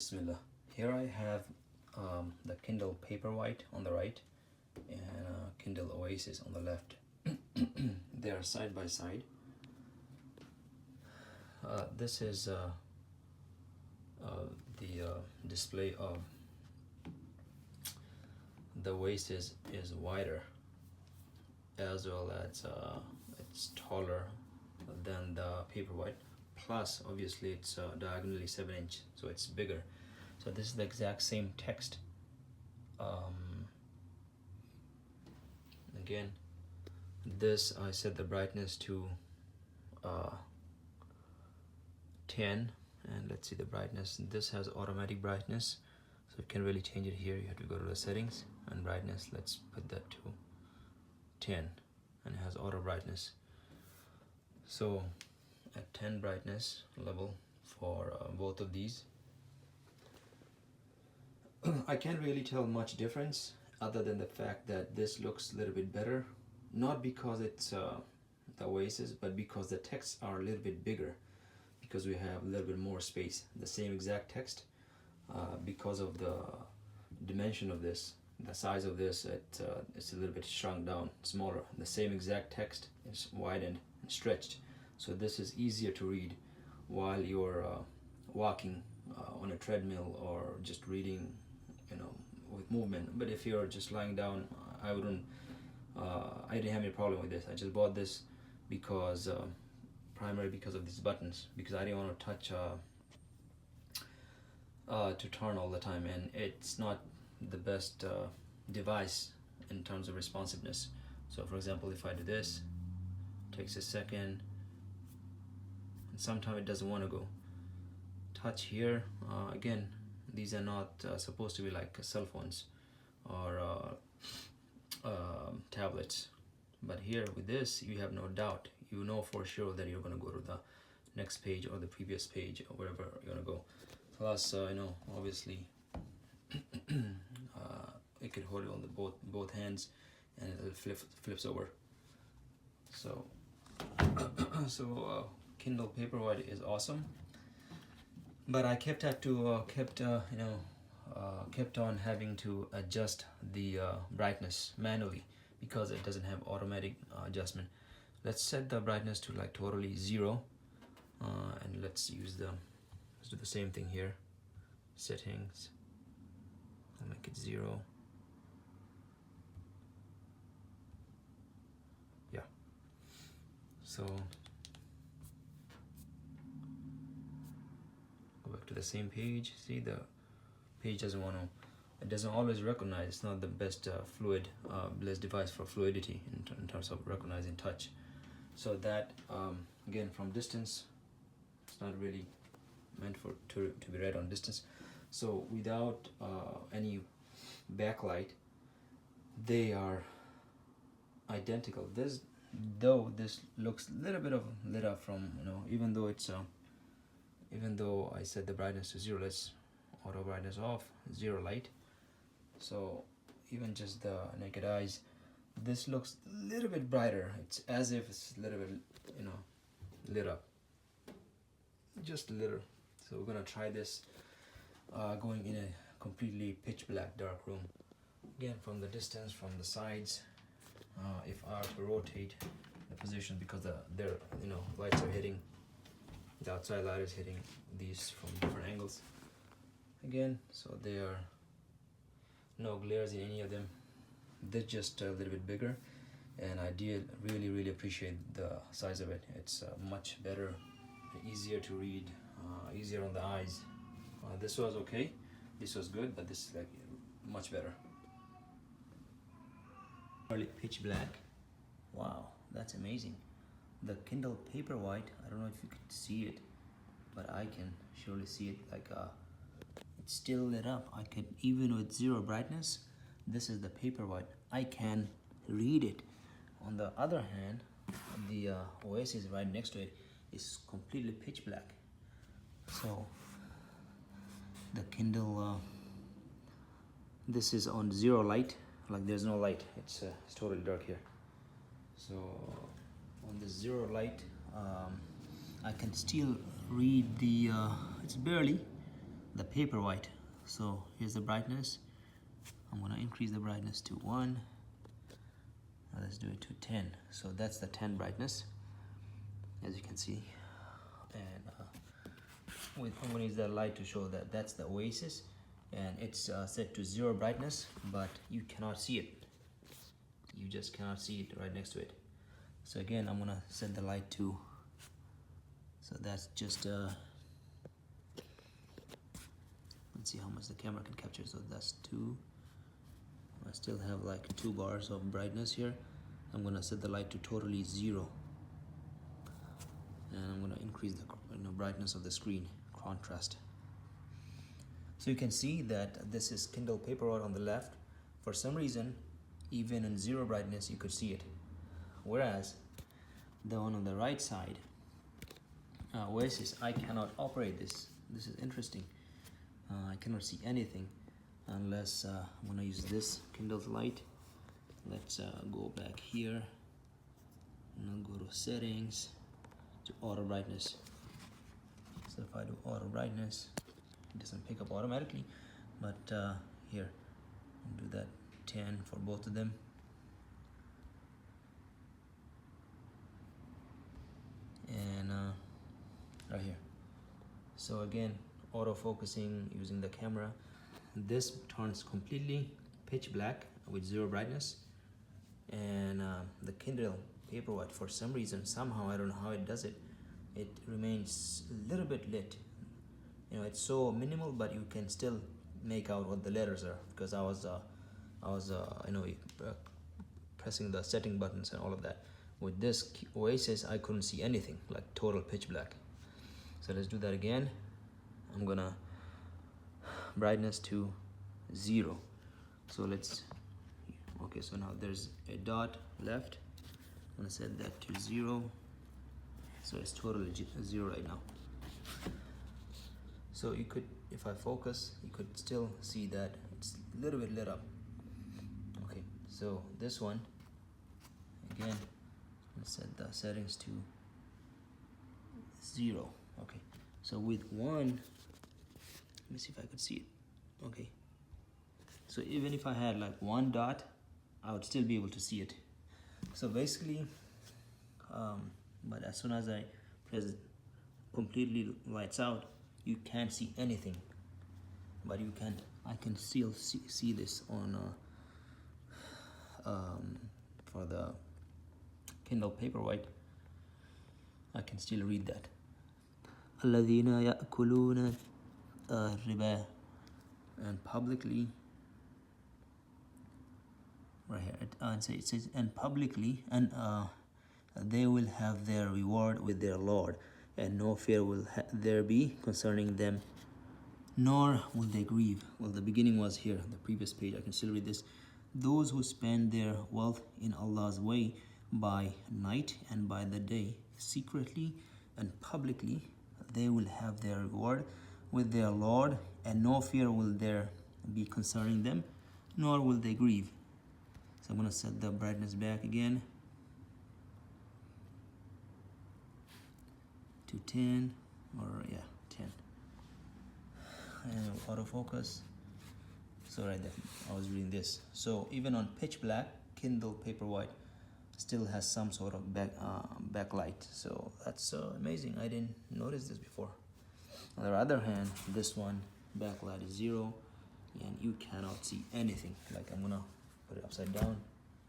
Bismillah. Here I have the Kindle Paperwhite on the right and Kindle Oasis on the left. They are side by side. This is the display of the Oasis is wider, as well as it's taller than the Paperwhite. Plus, obviously, it's diagonally 7-inch, so it's bigger. So this is the exact same text. Again, this I set the brightness to 10, and let's see the brightness. This has automatic brightness, so you can really change it here. You have to go to the settings and brightness. Let's put that to 10, and it has auto brightness. So at 10 brightness level for both of these, I can't really tell much difference other than the fact that this looks a little bit better, not because it's the Oasis, but because the texts are a little bit bigger, because we have a little bit more space. The same exact text, because of the dimension of this, the size of this, it's a little bit shrunk down, smaller. The same exact text is widened and stretched, so this is easier to read while you're walking on a treadmill or just reading, with movement. But if you're just lying down, I didn't have any problem with this. I just bought this because primarily because of these buttons, because I didn't want to touch to turn all the time, and it's not the best device in terms of responsiveness. So for example, if I do this, it takes a second, and sometimes it doesn't want to go. Touch here, again, these are not supposed to be like cell phones or tablets, but here with this you have no doubt, you know for sure that you're going to go to the next page or the previous page or wherever you're going to go. Plus obviously it could hold it on the both hands, and it flips over. So Kindle Paperwhite is awesome, but I kept on having to adjust the brightness manually because it doesn't have automatic adjustment. Let's set the brightness to like totally 0, and let's do the same thing here. Settings, I'll make it 0. Yeah. So go back to the same page. See, the page doesn't always recognize. It's not the best best device for fluidity in terms of recognizing touch. So that again, from distance, it's not really meant to be read on distance. So without any backlight, they are identical. This looks a little bit of lit up from even though I set the brightness to 0. Let's auto brightness off, 0 light. So even just the naked eyes, this looks a little bit brighter. It's as if it's a little bit lit up, just a little. So we're gonna try this going in a completely pitch black dark room. Again, from the distance, from the sides, if I were to rotate the position, because their lights are hitting, the outside light is hitting these from different angles. Again, so there are no glares in any of them. They're just a little bit bigger, and I did really appreciate the size of it. It's much better, easier to read, easier on the eyes. This was okay, this was good, but this is like much better. Early pitch black. Wow, that's amazing. The Kindle Paperwhite, I don't know if you can see it, but I can surely see it. Like it's still lit up. I could, even with 0 brightness, this is the Paperwhite, I can read it. On the other hand, the Oasis right next to it is completely pitch black. So the Kindle, this is on 0 light, like there's no light. It's totally dark here. So on the 0 light, I can still read the it's barely the Paperwhite. So here's the brightness. I'm gonna increase the brightness to 1. Now let's do it to 10. So that's the 10 brightness, as you can see. And I'm gonna use that light to show that that's the Oasis, and it's set to 0 brightness, but you cannot see it. You just cannot see it right next to it. So again, I'm gonna set the light to, so that's just let's see how much the camera can capture. So that's 2. I still have like 2 bars of brightness here. I'm gonna set the light to totally 0, and I'm gonna increase the brightness of the screen, contrast. So you can see that this is Kindle Paperwhite on the left. For some reason, even in 0 brightness, you could see it. Whereas the one on the right side, Oasis, I cannot operate this. This is interesting. I cannot see anything unless I'm gonna use this Kindle's light. Let's go back here and I'll go to settings, to auto brightness. So if I do auto brightness, it doesn't pick up automatically, but here, I'll do that 10 for both of them. And right here. So again, auto focusing using the camera. This turns completely pitch black with 0 brightness, and the Kindle Paperwhite, for some reason, somehow, I don't know how it does it, it remains a little bit lit. You know, it's so minimal, but you can still make out what the letters are, because I was pressing the setting buttons and all of that. With this Oasis, I couldn't see anything, like total pitch black. So let's do that again. I'm gonna brightness to 0. So let's, okay, so now there's a dot left. I'm gonna set that to 0. So it's totally 0 right now. So you could, if I focus, you could still see that it's a little bit lit up. Okay, so this one, again, let's set the settings to 0. Okay, so with 1, let me see if I could see it. Okay, so even if I had like 1 dot, I would still be able to see it. So basically, but as soon as I press it, completely lights out, you can't see anything. But you can, I can still see this on for the Kindle Paperwhite. I can still read that. الذين يأكلون الربا, and publicly, right here it says, and publicly, and they will have their reward with their Lord, and no fear will there be concerning them, nor will they grieve. Well, the beginning was here, the previous page. I can still read this. Those who spend their wealth in Allah's way by night and by the day, secretly and publicly, they will have their reward with their Lord, and no fear will there be concerning them, nor will they grieve. So I'm going to set the brightness back again to 10, or yeah, 10. And autofocus. So right there, I was reading this. So even on pitch black, Kindle Paperwhite still has some sort of backlight. So that's amazing. I didn't notice this before. On the other hand, this one, backlight is 0, and you cannot see anything. Like, I'm gonna put it upside down.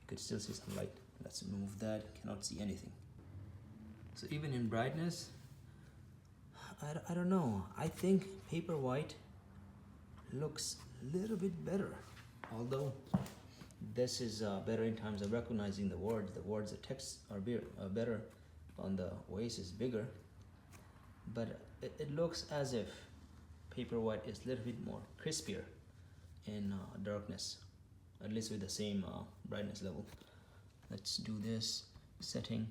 You could still see some light. Let's move that. Cannot see anything. So even in brightness, I don't know. I think Paperwhite looks a little bit better. Although this is better in terms of recognizing the words. The texts are better on the Oasis, bigger. But it looks as if Paperwhite is a little bit more crispier in darkness, at least with the same brightness level. Let's do this setting,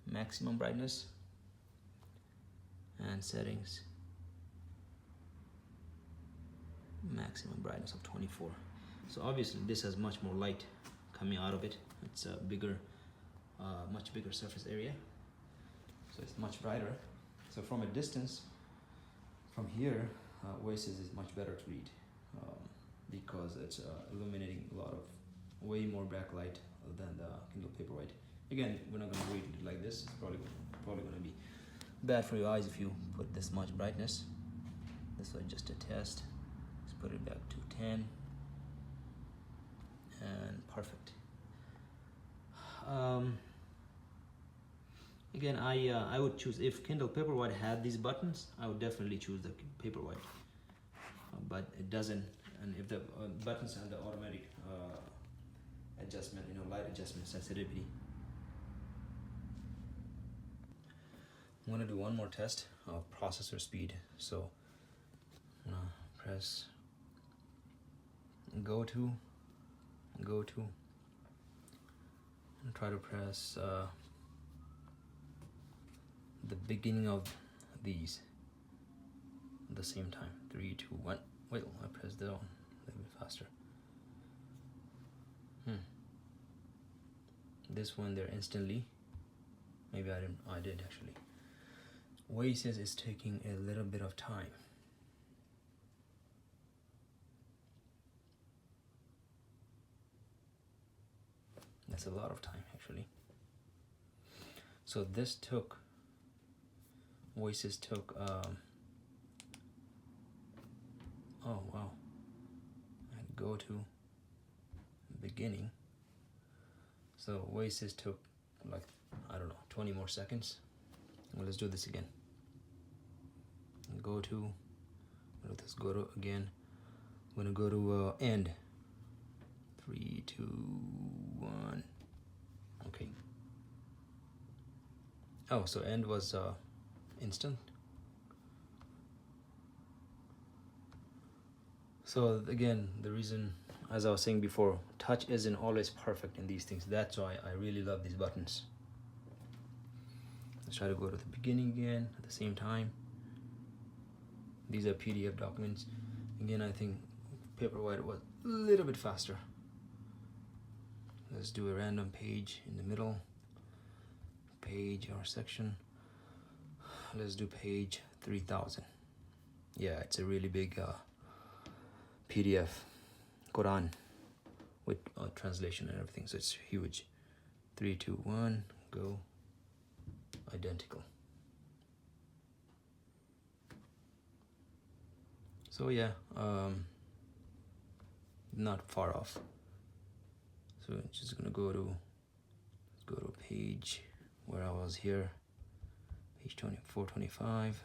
maximum brightness, and settings, maximum brightness of 24. So obviously this has much more light coming out of it. It's a bigger, much bigger surface area, so it's much brighter. So from a distance, from here, Oasis is much better to read because it's illuminating a lot of way more backlight than the Kindle Paperwhite. Again, we're not going to read it like this. It's probably going to be bad for your eyes if you put this much brightness. This was just a test. Let's put it back to 10 and perfect. Again, I would choose, if Kindle Paperwhite had these buttons, I would definitely choose the Paperwhite, but it doesn't. And if the buttons have the automatic adjustment, light adjustment sensitivity. I'm gonna do one more test of processor speed. So I'm gonna press go to, and try to press the beginning of these at the same time. 3, 2, 1. Wait, I pressed down a little bit faster. This one there instantly. Maybe I didn't. I did actually. Oasis is taking a little bit of time. That's a lot of time actually. So this took, Oasis took, oh wow, and go to beginning. So Oasis took like, I don't know, 20 more seconds. Well, let's do this again. Go to, let us go to again. I'm gonna go to end. 3, 2, 1. Okay. Oh, so end was instant. So again, the reason, as I was saying before, touch isn't always perfect in these things. That's why I really love these buttons. Let's try to go to the beginning again at the same time. These are PDF documents. Again, I think Paperwhite was a little bit faster. Let's do a random page in the middle. Page or section. Let's do page 3000. Yeah, it's a really big PDF Quran with translation and everything, so it's huge. 3, 2, 1, go. Identical. So yeah, not far off. So just gonna go to page where I was here, page 425,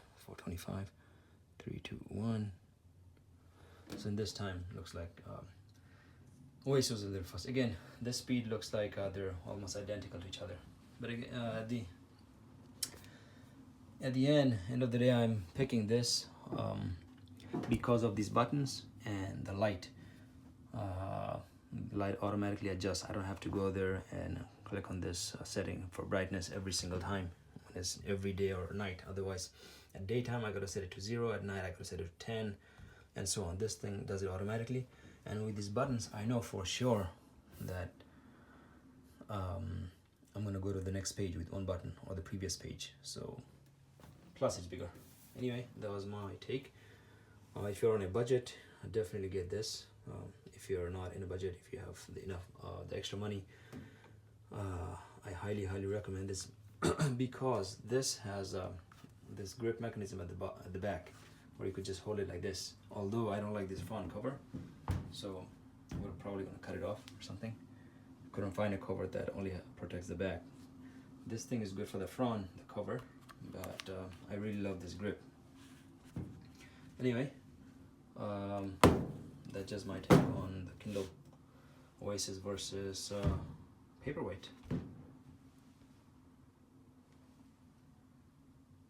3, 2, 1. So in this time, looks like Oasis was a little fast. Again, this speed looks like they're almost identical to each other. But again, at the end of the day, I'm picking this because of these buttons and the light. Light automatically adjusts. I don't have to go there and click on this setting for brightness every single time when it's every day or night. Otherwise, at daytime I gotta set it to 0, at night I gotta set it to 10, and so on. This thing does it automatically, and with these buttons I know for sure that I'm gonna go to the next page with one button or the previous page. So plus it's bigger. Anyway, that was my take. If you're on a budget, definitely get this. If you're not in a budget, if you have the extra money, I highly recommend this because this has this grip mechanism at the back where you could just hold it like this. Although I don't like this front cover, so we're probably gonna cut it off or something. Couldn't find a cover that only protects the back. This thing is good for the front, the cover, but I really love this grip. Anyway, that's just my take on the Kindle Oasis versus Paperwhite.